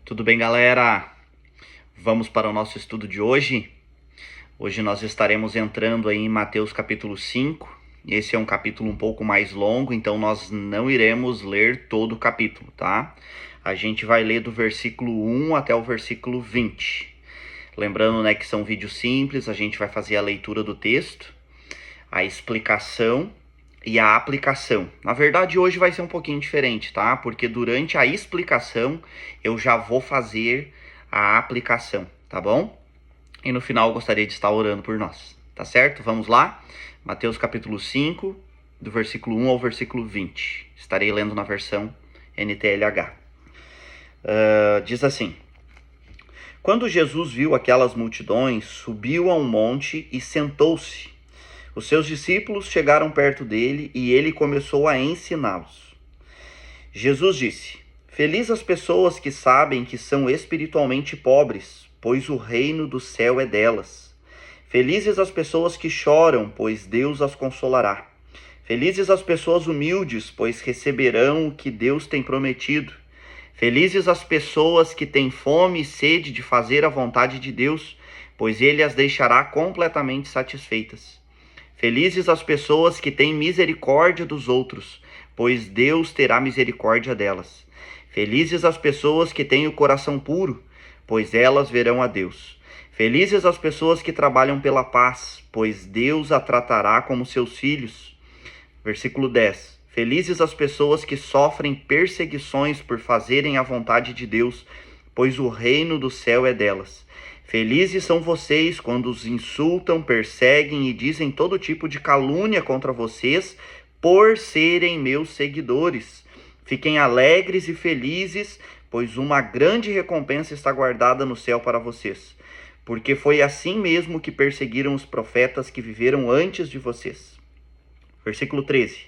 Tudo bem, galera? Vamos para o nosso estudo de hoje. Hoje nós estaremos entrando aí em Mateus capítulo 5. Esse é um capítulo um pouco mais longo, então nós não iremos ler todo o capítulo, tá? A gente vai ler do versículo 1 até o versículo 20. Lembrando, né, que são vídeos simples, a gente vai fazer a leitura do texto, a explicação e a aplicação. Na verdade, hoje vai ser um pouquinho diferente, tá? Porque durante a explicação eu já vou fazer a aplicação, tá bom? E no final eu gostaria de estar orando por nós, tá certo? Vamos lá? Mateus capítulo 5, do versículo 1 ao versículo 20. Estarei lendo na versão NTLH. Diz assim: Quando Jesus viu aquelas multidões, subiu a um monte e sentou-se. Os seus discípulos chegaram perto dele e ele começou a ensiná-los. Jesus disse: Felizes as pessoas que sabem que são espiritualmente pobres, pois o reino do céu é delas. Felizes as pessoas que choram, pois Deus as consolará. Felizes as pessoas humildes, pois receberão o que Deus tem prometido. Felizes as pessoas que têm fome e sede de fazer a vontade de Deus, pois ele as deixará completamente satisfeitas. Felizes as pessoas que têm misericórdia dos outros, pois Deus terá misericórdia delas. Felizes as pessoas que têm o coração puro, pois elas verão a Deus. Felizes as pessoas que trabalham pela paz, pois Deus a tratará como seus filhos. Versículo 10. Felizes as pessoas que sofrem perseguições por fazerem a vontade de Deus, pois o reino do céu é delas. Felizes são vocês quando os insultam, perseguem e dizem todo tipo de calúnia contra vocês por serem meus seguidores. Fiquem alegres e felizes, pois uma grande recompensa está guardada no céu para vocês. Porque foi assim mesmo que perseguiram os profetas que viveram antes de vocês. Versículo 13.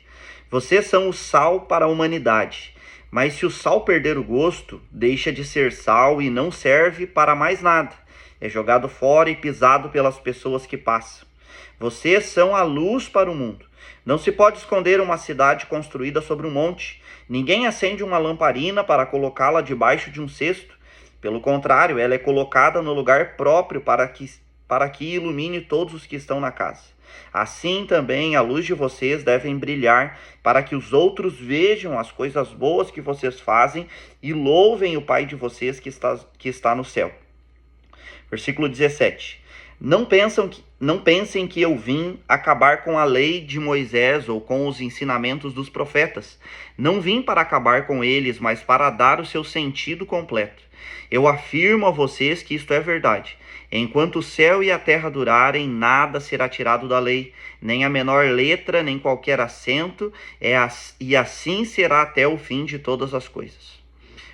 Vocês são o sal para a humanidade. Mas se o sal perder o gosto, deixa de ser sal e não serve para mais nada. É jogado fora e pisado pelas pessoas que passam. Vocês são a luz para o mundo. Não se pode esconder uma cidade construída sobre um monte. Ninguém acende uma lamparina para colocá-la debaixo de um cesto. Pelo contrário, ela é colocada no lugar próprio para que ilumine todos os que estão na casa. Assim também a luz de vocês deve brilhar, para que os outros vejam as coisas boas que vocês fazem e louvem o Pai de vocês que está no céu. Versículo 17. Não pensem que eu vim acabar com a lei de Moisés ou com os ensinamentos dos profetas. Não vim para acabar com eles, mas para dar o seu sentido completo. Eu afirmo a vocês que isto é verdade. Enquanto o céu e a terra durarem, nada será tirado da lei, nem a menor letra, nem qualquer acento, e assim será até o fim de todas as coisas.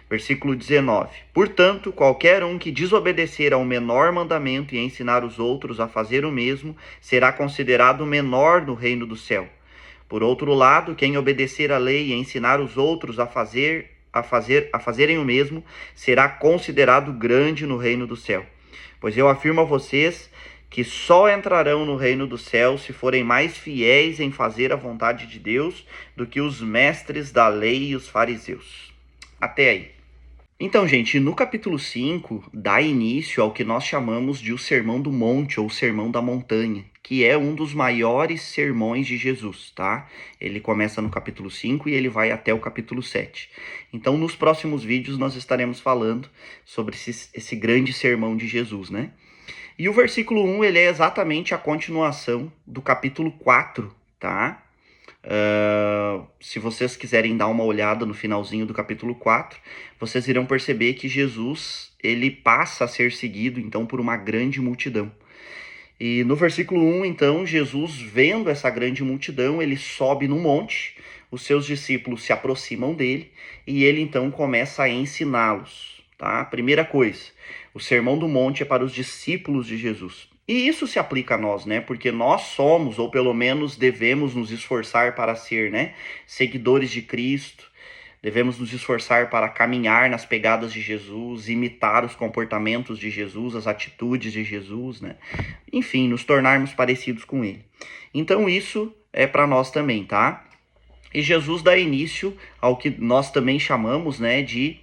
Versículo 19. Portanto, qualquer um que desobedecer ao menor mandamento e ensinar os outros a fazer o mesmo, será considerado menor no reino do céu. Por outro lado, quem obedecer à lei e ensinar os outros a fazerem o mesmo, será considerado grande no reino do céu. Pois eu afirmo a vocês que só entrarão no reino do céu se forem mais fiéis em fazer a vontade de Deus do que os mestres da lei e os fariseus. Até aí. Então, gente, no capítulo 5 dá início ao que nós chamamos de o Sermão do Monte ou Sermão da Montanha, que é um dos maiores sermões de Jesus, tá? Ele começa no capítulo 5 e ele vai até o capítulo 7. Então, nos próximos vídeos nós estaremos falando sobre esse grande sermão de Jesus, né? E o versículo 1, ele é exatamente a continuação do capítulo 4, tá? Se vocês quiserem dar uma olhada no finalzinho do capítulo 4, vocês irão perceber que Jesus, ele passa a ser seguido, então, por uma grande multidão. E no versículo 1, então, Jesus, vendo essa grande multidão, ele sobe no monte, os seus discípulos se aproximam dele, e ele, então, começa a ensiná-los, tá? Primeira coisa, o Sermão do Monte é para os discípulos de Jesus. E isso se aplica a nós, né? Porque nós somos, ou pelo menos devemos nos esforçar para ser, né, seguidores de Cristo. Devemos nos esforçar para caminhar nas pegadas de Jesus, imitar os comportamentos de Jesus, as atitudes de Jesus, né? Enfim, nos tornarmos parecidos com ele. Então isso é para nós também, tá? E Jesus dá início ao que nós também chamamos, né, de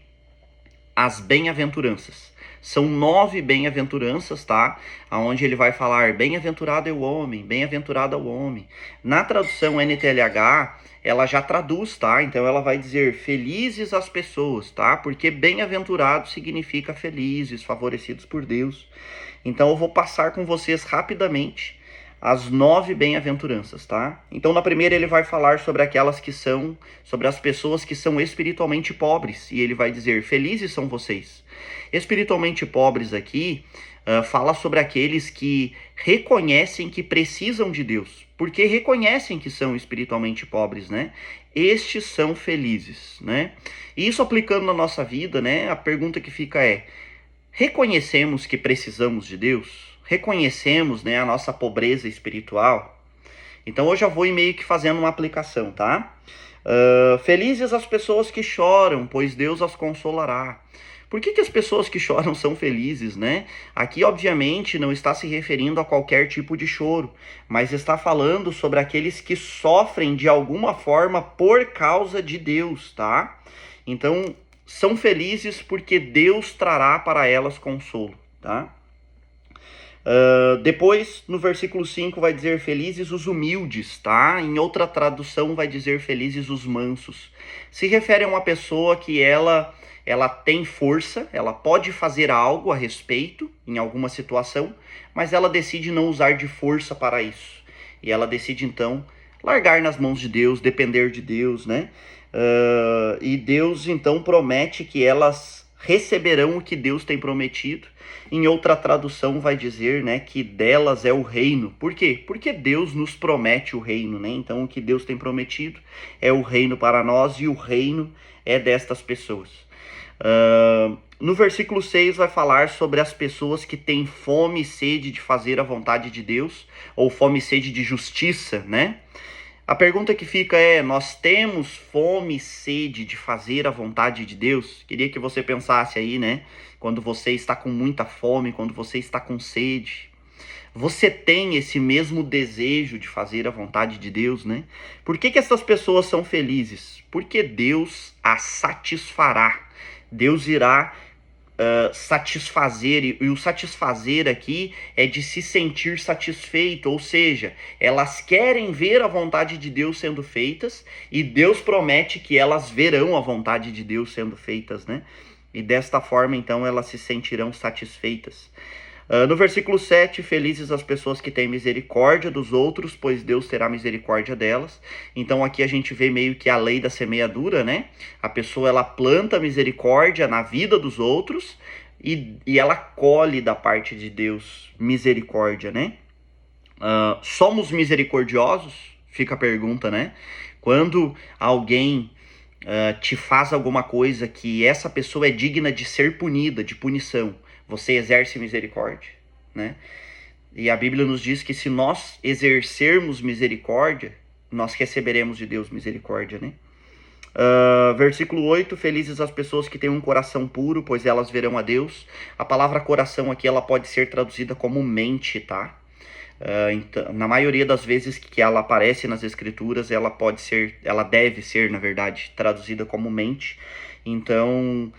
as bem-aventuranças. São 9 bem-aventuranças, tá? Onde ele vai falar, bem-aventurado é o homem, bem-aventurado é o homem. Na tradução NTLH, ela já traduz, tá? Então ela vai dizer, felizes as pessoas, tá? Porque bem-aventurado significa felizes, favorecidos por Deus. Então eu vou passar com vocês rapidamente as 9 bem-aventuranças, tá? Então na primeira ele vai falar sobre sobre as pessoas que são espiritualmente pobres, e ele vai dizer, felizes são vocês. Espiritualmente pobres aqui, fala sobre aqueles que reconhecem que precisam de Deus, porque reconhecem que são espiritualmente pobres, né? Estes são felizes, né? E isso aplicando na nossa vida, né? A pergunta que fica é, reconhecemos que precisamos de Deus? Reconhecemos, né, a nossa pobreza espiritual? Então eu já vou meio que fazendo uma aplicação, tá? Felizes as pessoas que choram, pois Deus as consolará. Por que as pessoas que choram são felizes, né? Aqui, obviamente, não está se referindo a qualquer tipo de choro, mas está falando sobre aqueles que sofrem de alguma forma por causa de Deus, tá? Então, são felizes porque Deus trará para elas consolo, tá? Depois, no versículo 5, vai dizer felizes os humildes, tá? Em outra tradução vai dizer felizes os mansos. Se refere a uma pessoa que ela tem força, ela pode fazer algo a respeito em alguma situação, mas ela decide não usar de força para isso. E ela decide, então, largar nas mãos de Deus, depender de Deus, né? E Deus, então, promete que elas receberão o que Deus tem prometido. Em outra tradução vai dizer, né, que delas é o reino. Por quê? Porque Deus nos promete o reino, né? Então o que Deus tem prometido é o reino para nós e o reino é destas pessoas. No versículo 6 vai falar sobre as pessoas que têm fome e sede de fazer a vontade de Deus, ou fome e sede de justiça, né? A pergunta que fica é, nós temos fome e sede de fazer a vontade de Deus? Queria que você pensasse aí, né? Quando você está com muita fome, quando você está com sede. Você tem esse mesmo desejo de fazer a vontade de Deus, né? Por que essas pessoas são felizes? Porque Deus as satisfará. Deus irá satisfazer, e o satisfazer aqui é de se sentir satisfeito, ou seja, elas querem ver a vontade de Deus sendo feitas, e Deus promete que elas verão a vontade de Deus sendo feitas, né? E desta forma, então, elas se sentirão satisfeitas. No versículo 7, felizes as pessoas que têm misericórdia dos outros, pois Deus terá misericórdia delas. Então aqui a gente vê meio que a lei da semeadura, né? A pessoa, ela planta misericórdia na vida dos outros e ela colhe da parte de Deus misericórdia, né? Somos misericordiosos? Fica a pergunta, né? Quando alguém te faz alguma coisa que essa pessoa é digna de ser punida, de punição, você exerce misericórdia, né? E a Bíblia nos diz que se nós exercermos misericórdia, nós receberemos de Deus misericórdia, né? Versículo 8, felizes as pessoas que têm um coração puro, pois elas verão a Deus. A palavra coração aqui, ela pode ser traduzida como mente, tá? Então, na maioria das vezes que ela aparece nas escrituras, ela deve ser, na verdade, traduzida como mente. Então,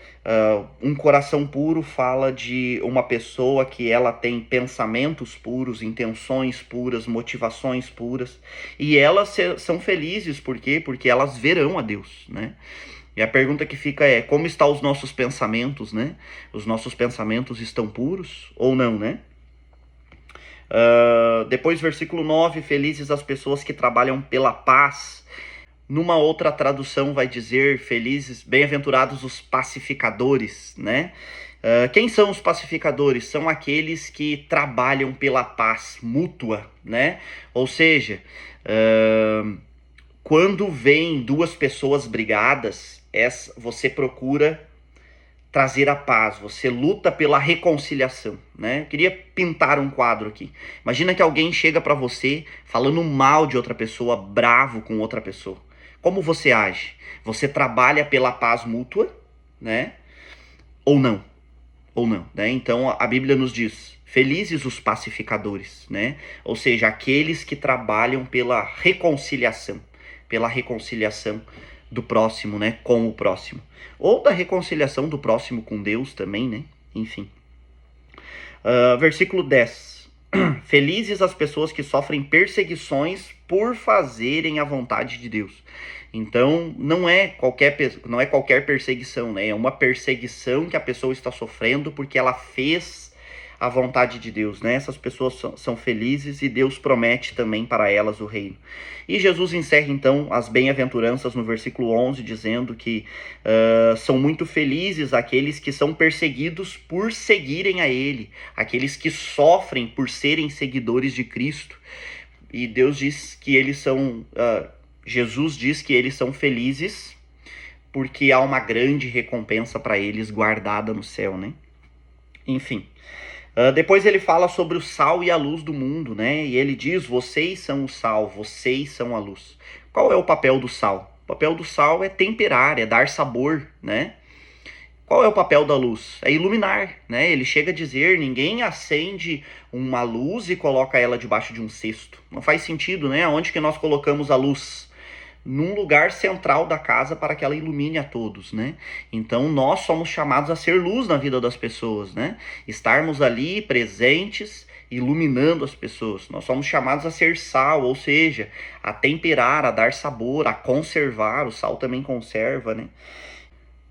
um coração puro fala de uma pessoa que ela tem pensamentos puros, intenções puras, motivações puras, e elas são felizes, por quê? Porque elas verão a Deus, né? E a pergunta que fica é, como estão os nossos pensamentos, né? Os nossos pensamentos estão puros ou não, né? Depois, versículo 9, felizes as pessoas que trabalham pela paz. Numa outra tradução vai dizer, felizes, bem-aventurados os pacificadores, né? Quem são os pacificadores? São aqueles que trabalham pela paz mútua, né? Ou seja, quando vem duas pessoas brigadas, você procura trazer a paz, você luta pela reconciliação, né? Eu queria pintar um quadro aqui. Imagina que alguém chega para você falando mal de outra pessoa, bravo com outra pessoa. Como você age? Você trabalha pela paz mútua, né? Ou não? Ou não, né? Então a Bíblia nos diz, felizes os pacificadores, né? Ou seja, aqueles que trabalham pela reconciliação do próximo, né, com o próximo. Ou da reconciliação do próximo com Deus também, né? Enfim. Versículo 10. Felizes as pessoas que sofrem perseguições por fazerem a vontade de Deus. Então, não é qualquer perseguição, né? É uma perseguição que a pessoa está sofrendo porque ela fez a vontade de Deus, né? Essas pessoas são felizes e Deus promete também para elas o reino. E Jesus encerra então as bem-aventuranças no versículo 11, dizendo que são muito felizes aqueles que são perseguidos por seguirem a Ele, aqueles que sofrem por serem seguidores de Cristo. E Deus diz que eles são, Jesus diz que eles são felizes porque há uma grande recompensa para eles guardada no céu, né? Enfim. Depois ele fala sobre o sal e a luz do mundo, né? E ele diz, vocês são o sal, vocês são a luz. Qual é o papel do sal? O papel do sal é temperar, é dar sabor, né? Qual é o papel da luz? É iluminar, né? Ele chega a dizer, ninguém acende uma luz e coloca ela debaixo de um cesto. Não faz sentido, né? Onde que nós colocamos a luz? Num lugar central da casa para que ela ilumine a todos, né? Então nós somos chamados a ser luz na vida das pessoas, né? Estarmos ali presentes, iluminando as pessoas. Nós somos chamados a ser sal, ou seja, a temperar, a dar sabor, a conservar. O sal também conserva, né?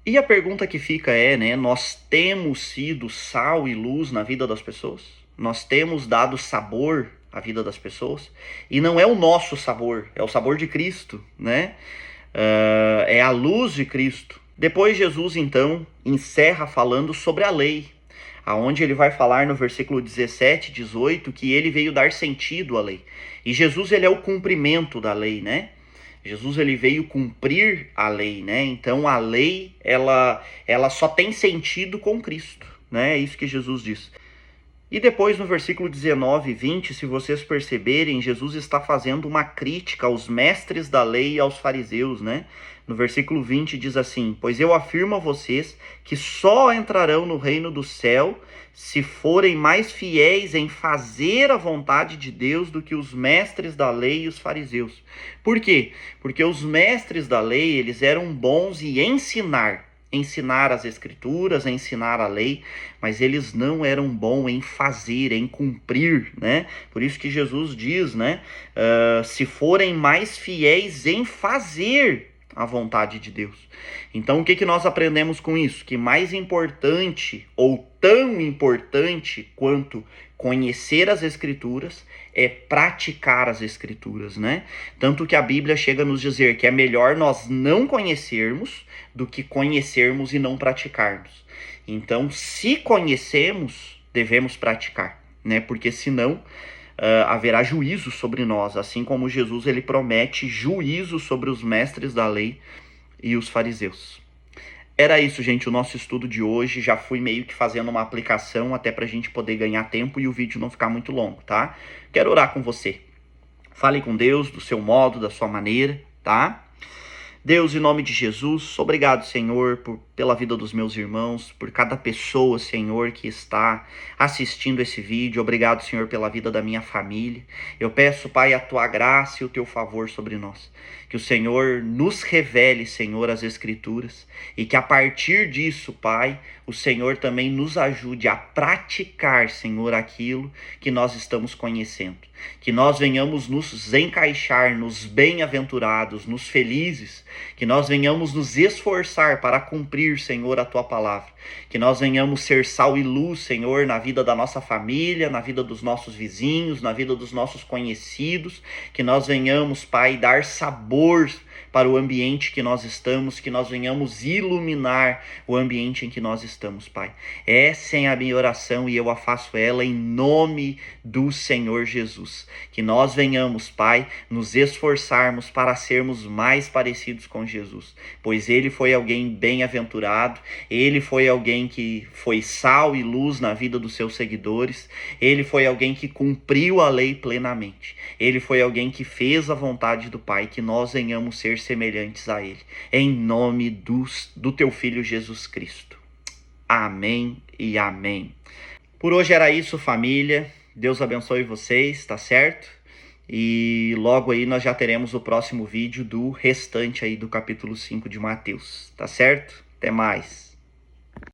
E a pergunta que fica é, né? Nós temos sido sal e luz na vida das pessoas? Nós temos dado sabor a vida das pessoas, e não é o nosso sabor, é o sabor de Cristo, né? É a luz de Cristo. Depois Jesus, então, encerra falando sobre a lei, aonde ele vai falar no versículo 17, 18, que ele veio dar sentido à lei. E Jesus, ele é o cumprimento da lei, né? Jesus, ele veio cumprir a lei, né? Então, a lei, ela só tem sentido com Cristo, né? É isso que Jesus diz. E depois no versículo 19 e 20, se vocês perceberem, Jesus está fazendo uma crítica aos mestres da lei e aos fariseus, né? No versículo 20 diz assim, pois eu afirmo a vocês que só entrarão no reino do céu se forem mais fiéis em fazer a vontade de Deus do que os mestres da lei e os fariseus. Por quê? Porque os mestres da lei, eles eram bons em ensinar as escrituras, ensinar a lei, mas eles não eram bons em fazer, em cumprir, né? Por isso que Jesus diz, né? Se forem mais fiéis em fazer a vontade de Deus. Então, o que nós aprendemos com isso? Que mais importante, ou tão importante quanto conhecer as escrituras, é praticar as escrituras, né? Tanto que a Bíblia chega a nos dizer que é melhor nós não conhecermos do que conhecermos e não praticarmos. Então, se conhecemos, devemos praticar, né? Porque senão haverá juízo sobre nós, assim como Jesus ele promete juízo sobre os mestres da lei e os fariseus. Era isso, gente, o nosso estudo de hoje. Já fui meio que fazendo uma aplicação até para a gente poder ganhar tempo e o vídeo não ficar muito longo, tá? Quero orar com você. Fale com Deus do seu modo, da sua maneira, tá? Deus, em nome de Jesus, obrigado, Senhor, pela vida dos meus irmãos, por cada pessoa, Senhor, que está assistindo esse vídeo. Obrigado, Senhor, pela vida da minha família. Eu peço, Pai, a Tua graça e o Teu favor sobre nós. Que o Senhor nos revele, Senhor, as Escrituras e que a partir disso, Pai, o Senhor também nos ajude a praticar, Senhor, aquilo que nós estamos conhecendo. Que nós venhamos nos encaixar nos bem-aventurados, nos felizes, que nós venhamos nos esforçar para cumprir, Senhor, a Tua palavra. Que nós venhamos ser sal e luz, Senhor, na vida da nossa família, na vida dos nossos vizinhos, na vida dos nossos conhecidos. Que nós venhamos, Pai, dar sabor para o ambiente que nós estamos, que nós venhamos iluminar o ambiente em que nós estamos, Pai. Essa é a minha oração e eu a faço ela em nome do Senhor Jesus. Que nós venhamos, Pai, nos esforçarmos para sermos mais parecidos com Jesus, pois Ele foi alguém bem-aventurado, Ele foi alguém que foi sal e luz na vida dos seus seguidores, Ele foi alguém que cumpriu a lei plenamente, Ele foi alguém que fez a vontade do Pai, que nós venhamos ser semelhantes a Ele, em nome do Teu Filho Jesus Cristo. Amém e amém. Por hoje era isso, família. Deus abençoe vocês, tá certo? E logo aí nós já teremos o próximo vídeo do restante aí do capítulo 5 de Mateus, tá certo? Até mais!